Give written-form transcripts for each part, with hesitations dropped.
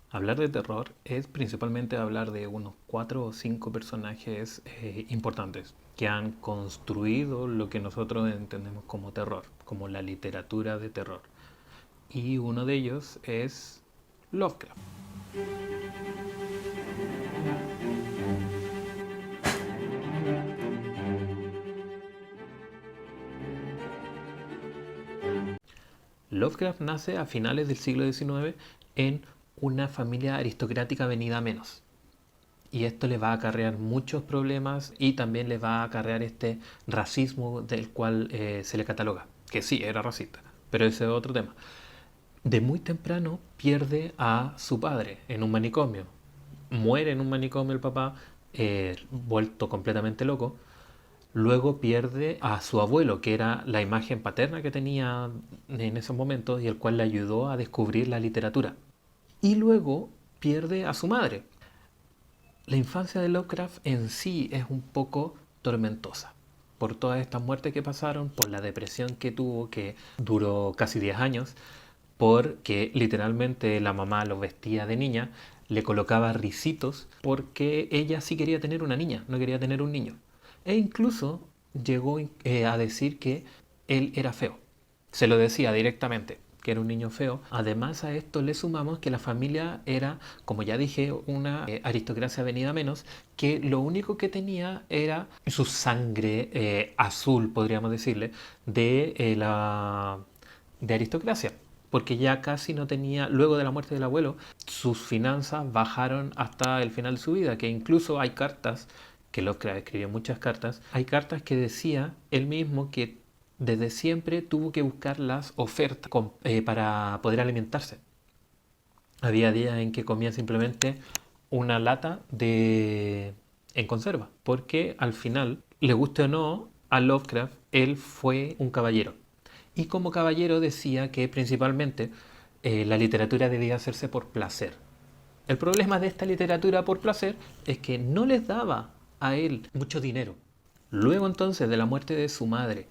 Hablar de terror es principalmente hablar de unos 4 o 5 personajes importantes que han construido lo que nosotros entendemos como terror, como la literatura de terror. Y uno de ellos es Lovecraft. Lovecraft nace a finales del siglo XIX en una familia aristocrática venida a menos. Y esto le va a acarrear muchos problemas y también le va a acarrear este racismo del cual se le cataloga, que sí, era racista, pero ese es otro tema. De muy temprano pierde a su padre en un manicomio. Muere en un manicomio el papá, vuelto completamente loco. Luego pierde a su abuelo, que era la imagen paterna que tenía en esos momentos y el cual le ayudó a descubrir la literatura. Y luego pierde a su madre. La infancia de Lovecraft en sí es un poco tormentosa por todas estas muertes que pasaron, por la depresión que tuvo, que duró casi 10 años, porque literalmente la mamá lo vestía de niña, le colocaba risitos, porque ella sí quería tener una niña, no quería tener un niño. E incluso llegó a decir que él era feo. Se lo decía directamente, que era un niño feo. Además a esto le sumamos que la familia era, como ya dije, una aristocracia venida menos, que lo único que tenía era su sangre azul, podríamos decirle, de de aristocracia. Porque ya casi no tenía, luego de la muerte del abuelo, sus finanzas bajaron hasta el final de su vida, que incluso hay cartas, que Lovecraft escribió muchas cartas, hay cartas que decía él mismo que desde siempre tuvo que buscar las ofertas para poder alimentarse. Había días en que comía simplemente una lata de en conserva, porque al final, le guste o no, a Lovecraft, él fue un caballero. Y como caballero decía que principalmente la literatura debía hacerse por placer. El problema de esta literatura por placer es que no les daba a él mucho dinero. Luego entonces de la muerte de su madre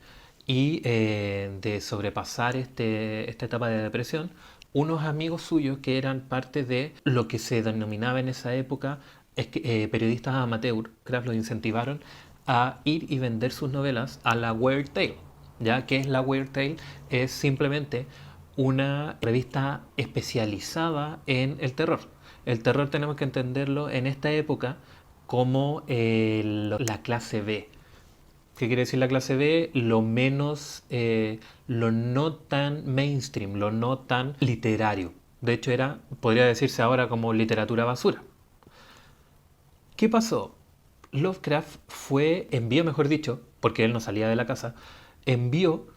y de sobrepasar esta etapa de depresión, unos amigos suyos que eran parte de lo que se denominaba en esa época periodistas amateur, Kraft los incentivaron a ir y vender sus novelas a la Weird Tale. ¿Ya? ¿Qué es la Weird Tale? Es simplemente una revista especializada en el terror. El terror tenemos que entenderlo en esta época como la clase B. ¿Qué quiere decir la clase B? Lo menos, lo no tan mainstream, lo no tan literario. De hecho, podría decirse ahora como literatura basura. ¿Qué pasó? Lovecraft envió, mejor dicho, porque él no salía de la casa, envió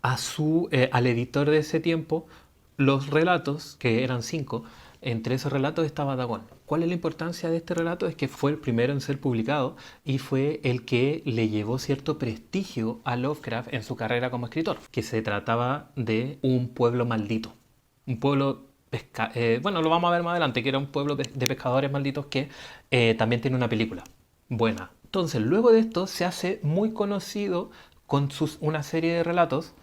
al editor de ese tiempo los relatos, que eran 5. Entre esos relatos estaba Dagon. ¿Cuál es la importancia de este relato? Es que fue el primero en ser publicado y fue el que le llevó cierto prestigio a Lovecraft en su carrera como escritor, que se trataba de un pueblo maldito. Un pueblo bueno, lo vamos a ver más adelante, que era un pueblo de pescadores malditos que también tiene una película buena. Entonces, luego de esto se hace muy conocido con una serie de relatos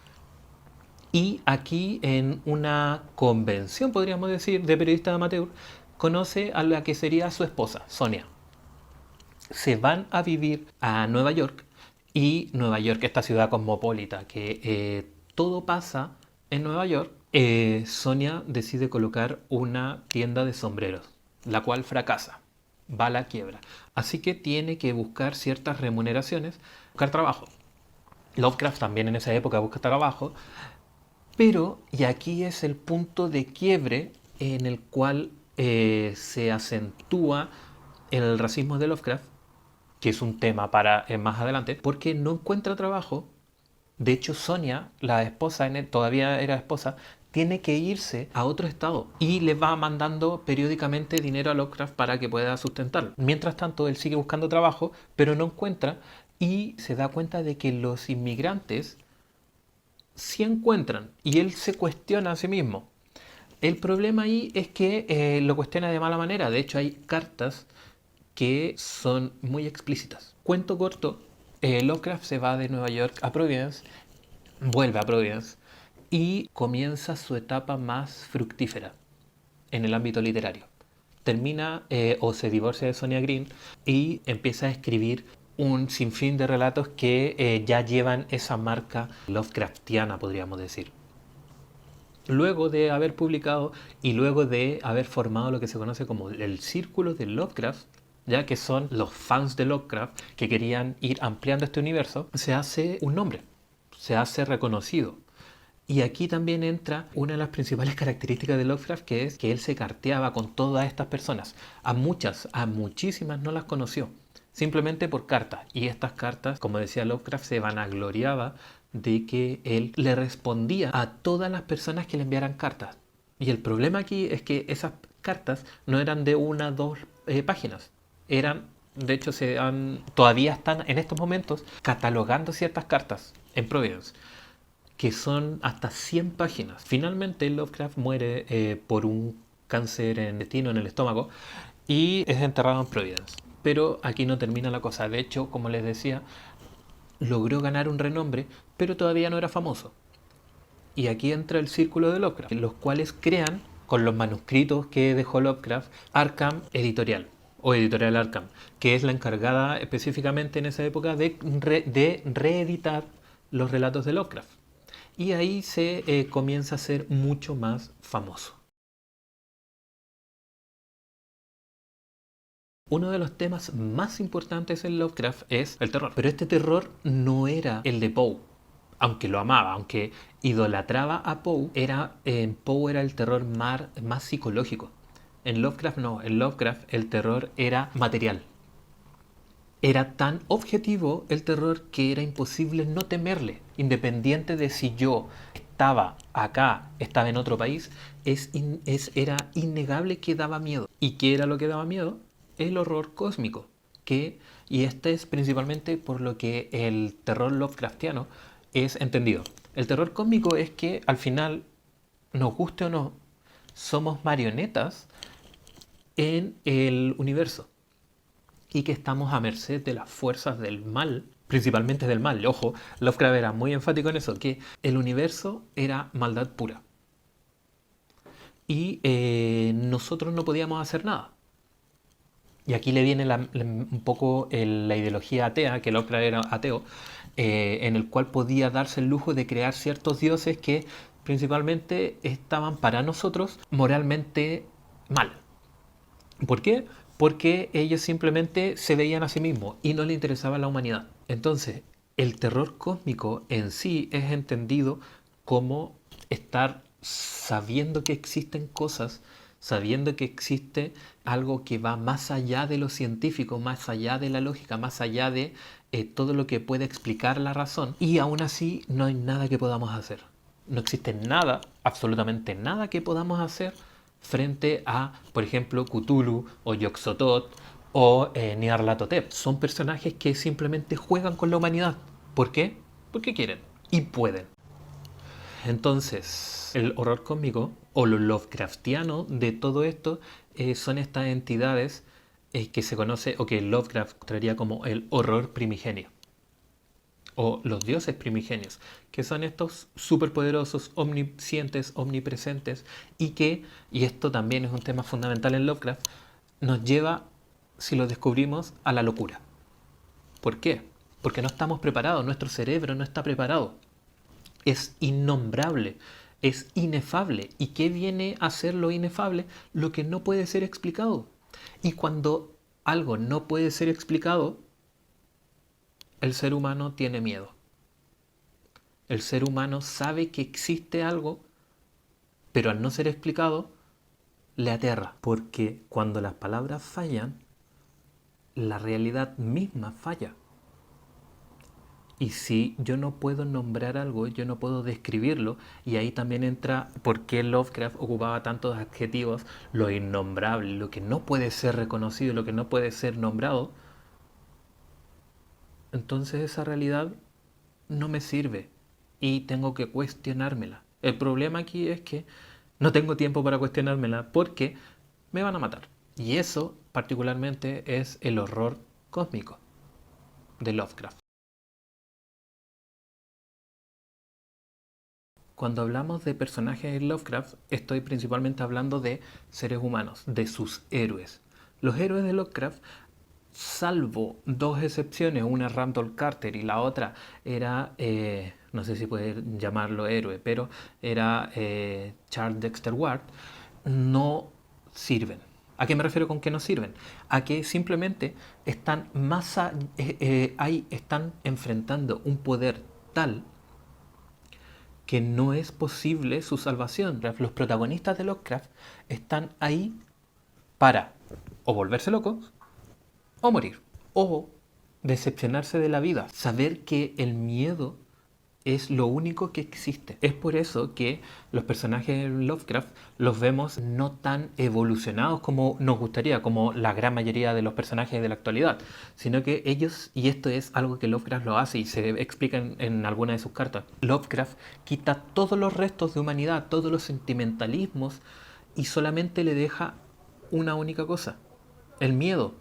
y aquí en una convención, podríamos decir, de periodistas amateur, conoce a la que sería su esposa, Sonia. Se van a vivir a Nueva York y Nueva York, esta ciudad cosmopolita, que todo pasa en Nueva York. Sonia decide colocar una tienda de sombreros, la cual fracasa, va a la quiebra. Así que tiene que buscar ciertas remuneraciones, buscar trabajo. Lovecraft también en esa época busca trabajo, pero, y aquí es el punto de quiebre en el cual se acentúa el racismo de Lovecraft, que es un tema para más adelante, porque no encuentra trabajo. De hecho, Sonia, la esposa, todavía era esposa, tiene que irse a otro estado y le va mandando periódicamente dinero a Lovecraft para que pueda sustentarlo. Mientras tanto, él sigue buscando trabajo, pero no encuentra y se da cuenta de que los inmigrantes sí encuentran y él se cuestiona a sí mismo. El problema ahí es que lo cuestiona de mala manera. De hecho, hay cartas que son muy explícitas. Cuento corto, Lovecraft se va de Nueva York a Providence, vuelve a Providence y comienza su etapa más fructífera. en el ámbito literario. Termina o se divorcia de Sonia Green y empieza a escribir un sinfín de relatos que ya llevan esa marca Lovecraftiana, podríamos decir. Luego de haber publicado y luego de haber formado lo que se conoce como el círculo de Lovecraft, ya que son los fans de Lovecraft que querían ir ampliando este universo, se hace un nombre, se hace reconocido. Y aquí también entra una de las principales características de Lovecraft, que es que él se carteaba con todas estas personas. A muchísimas no las conoció, simplemente por cartas. Y estas cartas, como decía Lovecraft, se vanagloriaba de que él le respondía a todas las personas que le enviaran cartas. Y el problema aquí es que esas cartas no eran de una o dos páginas. Eran, de hecho, todavía están en estos momentos catalogando ciertas cartas en Providence, que son hasta 100 páginas. Finalmente Lovecraft muere por un cáncer en el intestino, en el estómago, y es enterrado en Providence. Pero aquí no termina la cosa. De hecho, como les decía, logró ganar un renombre, pero todavía no era famoso. Y aquí entra el círculo de Lovecraft, los cuales crean, con los manuscritos que dejó Lovecraft, Arkham Editorial, o Editorial Arkham, que es la encargada específicamente en esa época de reeditar los relatos de Lovecraft. Y ahí se comienza a ser mucho más famoso. Uno de los temas más importantes en Lovecraft es el terror. Pero este terror no era el de Poe. Aunque lo amaba, aunque idolatraba a Poe, Poe era el terror más psicológico. En Lovecraft no, en Lovecraft el terror era material. Era tan objetivo el terror que era imposible no temerle, independiente de si yo estaba acá, estaba en otro país, era innegable que daba miedo. ¿Y qué era lo que daba miedo? El horror cósmico. Y este es principalmente por lo que el terror Lovecraftiano es entendido. El terror cósmico es que al final, nos guste o no, somos marionetas en el universo y que estamos a merced de las fuerzas del mal, principalmente del mal. Ojo, Lovecraft era muy enfático en eso, que el universo era maldad pura. Y nosotros no podíamos hacer nada. Y aquí le viene un poco la ideología atea, que Lovecraft era ateo, en el cual podía darse el lujo de crear ciertos dioses que principalmente estaban para nosotros moralmente mal. ¿Por qué? Porque ellos simplemente se veían a sí mismos y no les interesaba la humanidad. Entonces, el terror cósmico en sí es entendido como estar sabiendo que existen cosas, sabiendo que existe algo que va más allá de lo científico, más allá de la lógica, más allá de todo lo que puede explicar la razón, y aún así no hay nada que podamos hacer. No existe nada, absolutamente nada que podamos hacer frente a, por ejemplo, Cthulhu o Yog-Sothoth o Nyarlathotep. Son personajes que simplemente juegan con la humanidad. ¿Por qué? Porque quieren y pueden. Entonces, el horror cósmico o lo Lovecraftiano de todo esto son estas entidades que se conoce o que Lovecraft traería como el horror primigenio o los dioses primigenios, que son estos superpoderosos, omniscientes, omnipresentes y esto también es un tema fundamental en Lovecraft, nos lleva, si lo descubrimos, a la locura. ¿Por qué? Porque no estamos preparados, nuestro cerebro no está preparado. Es innombrable, es inefable. ¿Y qué viene a ser lo inefable? Lo que no puede ser explicado. Y cuando algo no puede ser explicado, el ser humano tiene miedo. El ser humano sabe que existe algo, pero al no ser explicado, le aterra. Porque cuando las palabras fallan, la realidad misma falla. Y si yo no puedo nombrar algo, yo no puedo describirlo, y ahí también entra por qué Lovecraft ocupaba tantos adjetivos, lo innombrable, lo que no puede ser reconocido, lo que no puede ser nombrado, entonces esa realidad no me sirve y tengo que cuestionármela. El problema aquí es que no tengo tiempo para cuestionármela porque me van a matar. Y eso particularmente es el horror cósmico de Lovecraft. Cuando hablamos de personajes en Lovecraft, estoy principalmente hablando de seres humanos, de sus héroes. Los héroes de Lovecraft, salvo dos excepciones, una Randall Carter y la otra era, no sé si puede llamarlo héroe, pero era Charles Dexter Ward, no sirven. ¿A qué me refiero con que no sirven? A que simplemente están están enfrentando un poder tal que no es posible su salvación. Los protagonistas de Lovecraft están ahí para o volverse locos o morir, o decepcionarse de la vida, saber que el miedo es lo único que existe. Es por eso que los personajes de Lovecraft los vemos no tan evolucionados como nos gustaría, como la gran mayoría de los personajes de la actualidad, sino que ellos, y esto es algo que Lovecraft lo hace y se explica en alguna de sus cartas, Lovecraft quita todos los restos de humanidad, todos los sentimentalismos, y solamente le deja una única cosa, el miedo.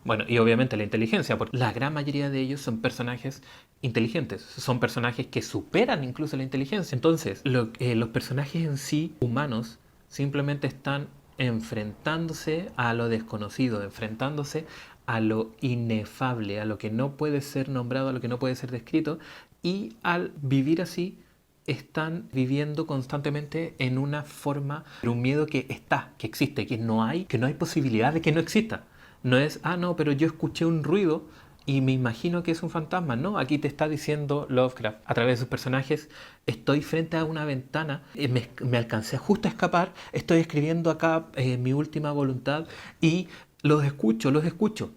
Bueno, y obviamente la inteligencia, porque la gran mayoría de ellos son personajes inteligentes, son personajes que superan incluso la inteligencia. Entonces, los personajes en sí, humanos, simplemente están enfrentándose a lo desconocido, enfrentándose a lo inefable, a lo que no puede ser nombrado, a lo que no puede ser descrito, y al vivir así, están viviendo constantemente en una forma, un miedo que está, que existe, que no hay posibilidad de que no exista. No es, ah, no, pero yo escuché un ruido y me imagino que es un fantasma. No, aquí te está diciendo Lovecraft a través de sus personajes, estoy frente a una ventana, me alcancé justo a escapar, estoy escribiendo acá mi última voluntad y los escucho,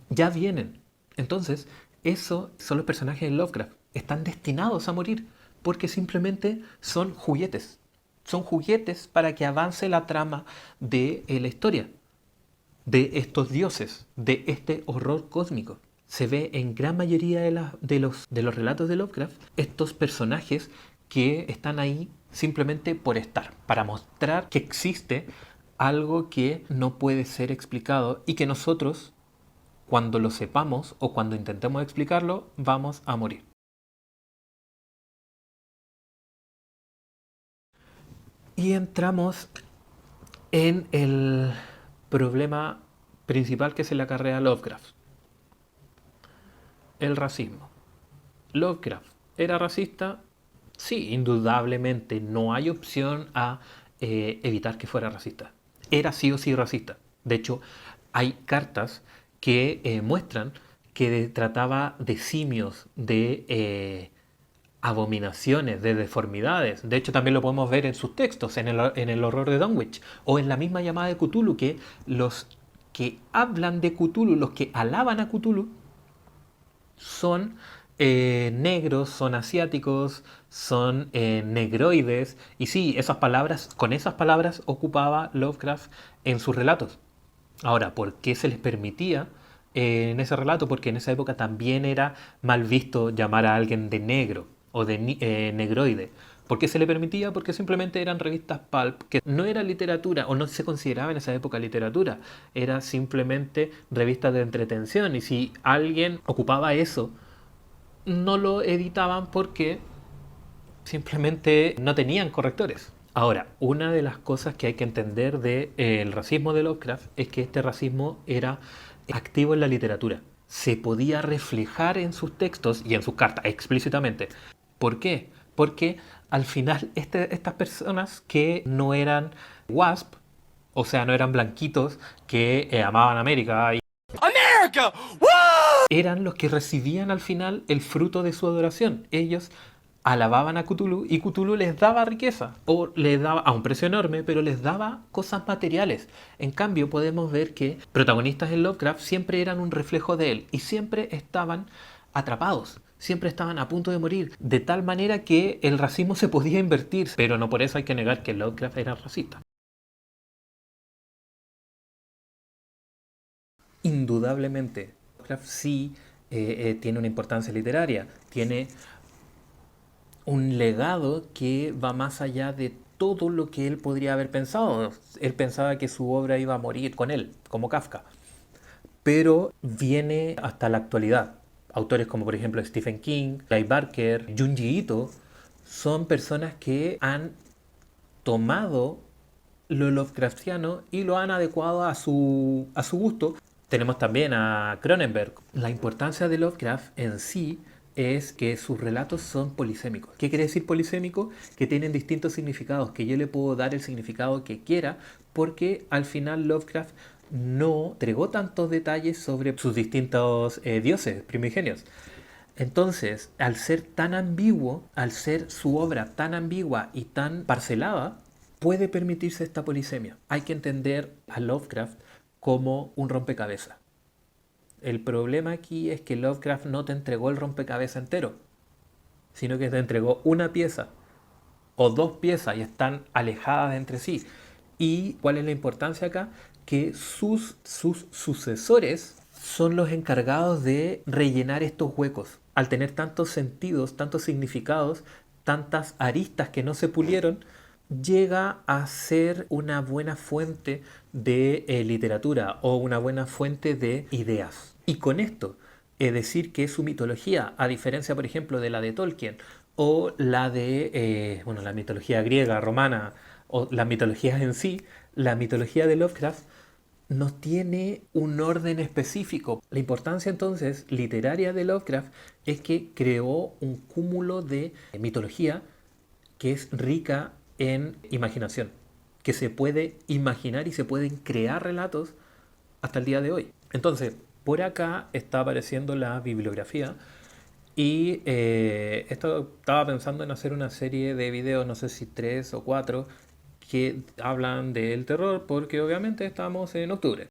ya vienen. Entonces, eso son los personajes de Lovecraft. Están destinados a morir porque simplemente son juguetes. Son juguetes para que avance la trama de la historia, de estos dioses, de este horror cósmico. Se ve en gran mayoría de los relatos de Lovecraft estos personajes que están ahí simplemente por estar, para mostrar que existe algo que no puede ser explicado y que nosotros, cuando lo sepamos o cuando intentemos explicarlo, vamos a morir. Y entramos en el problema principal que se le acarrea a Lovecraft, el racismo. Lovecraft era racista, sí, indudablemente no hay opción a evitar que fuera racista. Era sí o sí racista. De hecho, hay cartas que muestran que trataba de simios, de abominaciones, de deformidades. De hecho, también lo podemos ver en sus textos, en el horror de Dunwich, o en la misma llamada de Cthulhu, que los que hablan de Cthulhu, los que alaban a Cthulhu, son negros, son asiáticos, son negroides. Y sí, con esas palabras ocupaba Lovecraft en sus relatos. Ahora, ¿por qué se les permitía en ese relato? Porque en esa época también era mal visto llamar a alguien de negro o de negroide. ¿Por qué se le permitía? Porque simplemente eran revistas pulp, que no era literatura o no se consideraba en esa época literatura, era simplemente revistas de entretención. Y si alguien ocupaba eso, no lo editaban porque simplemente no tenían correctores. Ahora, una de las cosas que hay que entender del racismo de Lovecraft es que este racismo era activo en la literatura. Se podía reflejar en sus textos y en sus cartas explícitamente. ¿Por qué? Porque al final estas personas que no eran WASP, o sea, no eran blanquitos que amaban América, ¡América! Eran los que recibían al final el fruto de su adoración. Ellos alababan a Cthulhu y Cthulhu les daba riqueza, o les daba a un precio enorme, pero les daba cosas materiales. En cambio, podemos ver que protagonistas en Lovecraft siempre eran un reflejo de él y siempre estaban atrapados, siempre estaban a punto de morir, de tal manera que el racismo se podía invertir, pero no por eso hay que negar que Lovecraft era racista. Indudablemente, Lovecraft sí tiene una importancia literaria, tiene un legado que va más allá de todo lo que él podría haber pensado. Él pensaba que su obra iba a morir con él, como Kafka, pero viene hasta la actualidad. Autores como por ejemplo Stephen King, Guy Barker, Junji Ito, son personas que han tomado lo Lovecraftiano y lo han adecuado a su gusto. Tenemos también a Cronenberg. La importancia de Lovecraft en sí es que sus relatos son polisémicos. ¿Qué quiere decir polisémico? Que tienen distintos significados, que yo le puedo dar el significado que quiera, porque al final Lovecraft no entregó tantos detalles sobre sus distintos dioses primigenios. Entonces, al ser tan ambiguo, al ser su obra tan ambigua y tan parcelada, puede permitirse esta polisemia. Hay que entender a Lovecraft como un rompecabezas. El problema aquí es que Lovecraft no te entregó el rompecabezas entero, sino que te entregó una pieza o dos piezas y están alejadas entre sí. ¿Y cuál es la importancia acá? Que sus sucesores son los encargados de rellenar estos huecos. Al tener tantos sentidos, tantos significados, tantas aristas que no se pulieron, llega a ser una buena fuente de literatura o una buena fuente de ideas. Y con esto, es decir que su mitología, a diferencia, por ejemplo, de la de Tolkien o la de, bueno, la mitología griega, romana o las mitologías en sí, la mitología de Lovecraft no tiene un orden específico. La importancia entonces literaria de Lovecraft es que creó un cúmulo de mitología que es rica en imaginación, que se puede imaginar y se pueden crear relatos hasta el día de hoy. Entonces, por acá está apareciendo la bibliografía y esto estaba pensando en hacer una serie de videos, no sé si tres o cuatro, que hablan del terror, porque obviamente estamos en octubre.